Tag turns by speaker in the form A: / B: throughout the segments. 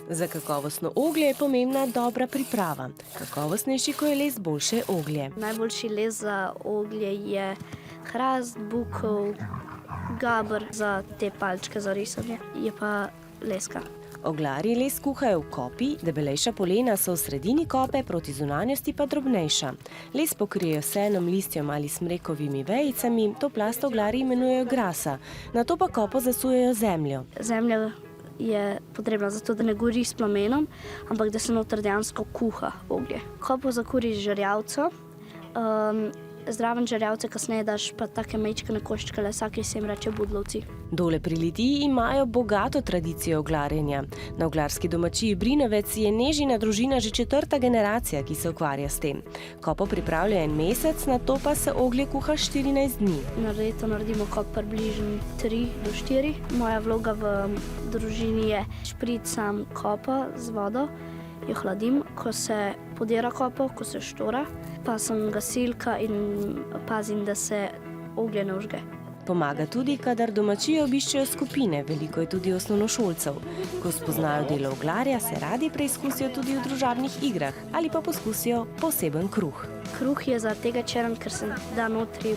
A: Za kakovostno oglje je pomembna dobra priprava. Kakovostnejši, ko je les, boljše oglje.
B: Najboljši les za oglje je hrast, bukev, gaber za te palčke za risanje, je pa leska.
A: Oglarji les kuhajo v kopi, debelejša polena so v sredini kope, proti zunanjosti pa drobnejša. Les pokrijejo senom, listjem ali smrekovimi vejicami, to plast oglarji imenujejo grasa, nato pa kopo zasujejo zemljo.
B: Zemlja je potrebna zato, da ne gori s plamenom, ampak da se noter dejansko kuha oglje. Kopo zakuriš z žerjavco, zraven žerjavce kasneje daš pa take majčkene koščke lesa, ki se jim reče budlovci.
A: Dole pri Litiji imajo bogato tradicijo oglarjenja. Na oglarski domačiji Brinovec je Nežina družina že 4. generacija, ki se ukvarja s tem. Kopo pripravlja 1 mesec, nato pa se oglje kuha 14 dni.
B: Na leto naredimo kop približno 3 do 4. Moja vloga v družini je špricam kopo z vodo, jo hladim, ko se podira kopo, ko se štora, pa sem gasilka in pazim, da se oglje ne vžge.
A: Pomaga tudi, kadar domačije obiščejo skupine, veliko je tudi osnovnošolcev. Ko spoznajo delo oglarja, se radi preizkusijo tudi v družabnih igrah ali pa poskusijo poseben kruh.
B: Kruh je zaradi tega črn, ker se da notri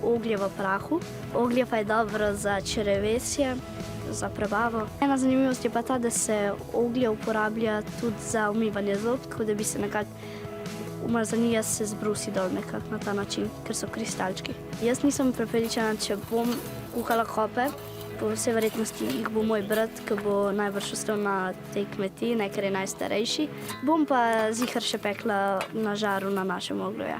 B: oglje v prahu. Oglje pa je dobro za črevesje, za prebavo. Ena zanimivost je pa ta, da se oglje uporablja tudi za umivanje zob, tako da bi se nekako umazanija se zbrusi dol nekako na ta način, ker so kristalčki. Jaz nisem prepričana, če bom kuhala kope, po vsej verjetnosti jih bo moj brat, ki bo najbrž ostal na tej kmetiji, ker je najstarejši. Bom pa ziher še pekla na žaru na našem oglju, ja.